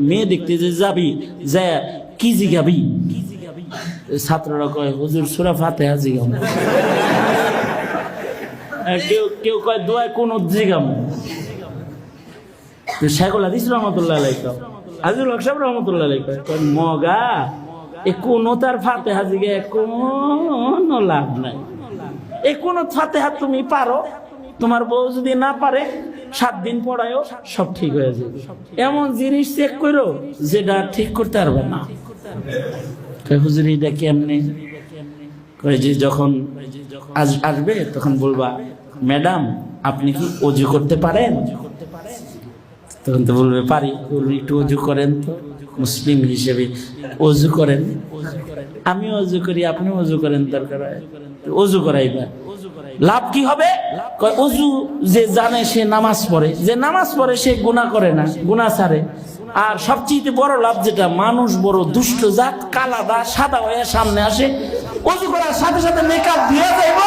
মেয়ে দেখতে যে যাবি যে কি জিগাবি, ছাত্ররা কয় হুজুর সূরা ফাতিহা জিগাম, কেউ কেউ কয় দোয়া কোন জিগাম। তো শেখুল হাদিস রহমতুল্লাহ আলাইহি আজিজুল হক সাহেব রহমতুল্লাহ আলাইহি কয় মগা এ কোন তার ফাতিহা জিগে কোনো লাভ নাই। এ কোন ফাতিহা তুমি পারো, তোমার বউ যদি না পারে 7 দিন পড়ায়ও সব ঠিক হয়ে যাবে। এমন জিনিস চেক করো যেটা ঠিক করতে পারবে না। হুজুর এটা কেমনে? কয় যে যখন আসবে তখন বলবা ম্যাডাম আপনি কি অজু করতে পারেন? তখন তো বলবে পারি। একটু অজু করেন তো, মুসলিম হিসেবে অজু করেন। আমি অজু করি, আপনি অজু করেন, দরকার হয় অজু করাইবা। লাভ কি হবে? অজু যে জানে সে নামাজ পড়ে, যে নামাজ পড়ে সে গুনাহ করে না, গুনাহ ছাড়ে। আর সবচেয়ে বড় লাভ যেটা, মানুষ বড় দুষ্ট জাত, কালাদা সাদা হয়ে সামনে আসে, অজু করার সাথে সাথে মেকআপ দিয়ে যাইব।